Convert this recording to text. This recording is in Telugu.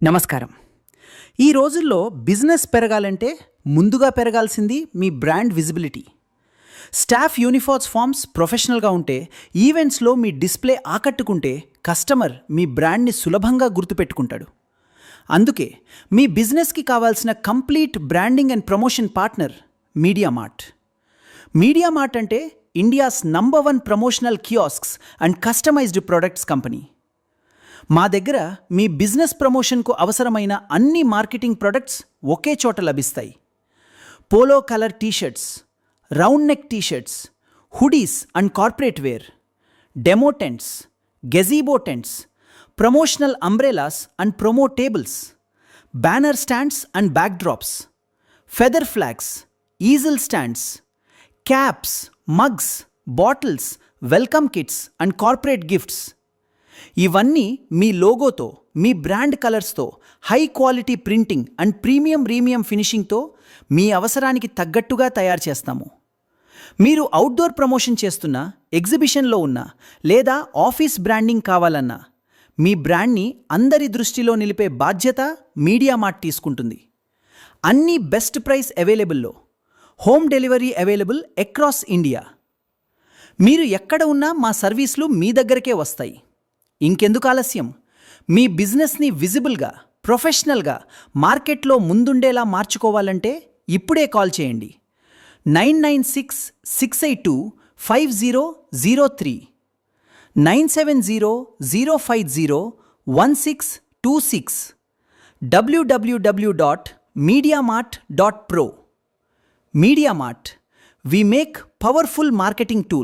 నమస్కారం. ఈ రోజుల్లో బిజినెస్ పెరగాలంటే ముందుగా పెరగాల్సింది మీ బ్రాండ్ విజిబిలిటీ. స్టాఫ్ యూనిఫార్మ్స్ ప్రొఫెషనల్గా ఉంటే, ఈవెంట్స్లో మీ డిస్ప్లే ఆకట్టుకుంటే కస్టమర్ మీ బ్రాండ్ని సులభంగా గుర్తుపెట్టుకుంటాడు. అందుకే మీ బిజినెస్కి కావాల్సిన complete branding and promotion partner Mediamart. Mediamart అంటే India's number 1 promotional kiosks and customised products company. మా దగ్గర మీ బిజినెస్ ప్రమోషన్కు అవసరమైన అన్ని మార్కెటింగ్ ప్రొడక్ట్స్ ఒకే చోట లభిస్తాయి. Polo colour T-shirts, round neck T-shirts, hoodies and corporate wear, demo tents, gazebo tents, promotional umbrellas and promo tables, banner stands and backdrops, feather flags, easel stands, caps, mugs, bottles, welcome kits and corporate gifts. ఇవన్నీ మీ లోగోతో, మీ బ్రాండ్ కలర్స్తో, high quality printing and premium ఫినిషింగ్తో మీ అవసరానికి తగ్గట్టుగా తయారు చేస్తాము. మీరు అవుట్డోర్ ప్రమోషన్ చేస్తున్నా, ఎగ్జిబిషన్లో ఉన్నా లేదా ఆఫీస్ బ్రాండింగ్ కావాలన్నా మీ బ్రాండ్ని అందరి దృష్టిలో నిలిపే బాధ్యత మీడియామార్ట్ తీసుకుంటుంది. అన్ని బెస్ట్ ప్రైస్ అవైలబుల్లో, home delivery available across India. మీరు ఎక్కడ ఉన్నా మా సర్వీసులు మీ దగ్గరకే వస్తాయి. ఇంకెందుకు ఆలస్యం? మీ బిజినెస్ని విజిబుల్గా, ప్రొఫెషనల్గా మార్కెట్లో ముందుండేలా మార్చుకోవాలంటే ఇప్పుడే కాల్ చేయండి. 9966825003, 9700501626, www.mediamart.pro. మీడియామార్ట్, we make powerful marketing tools.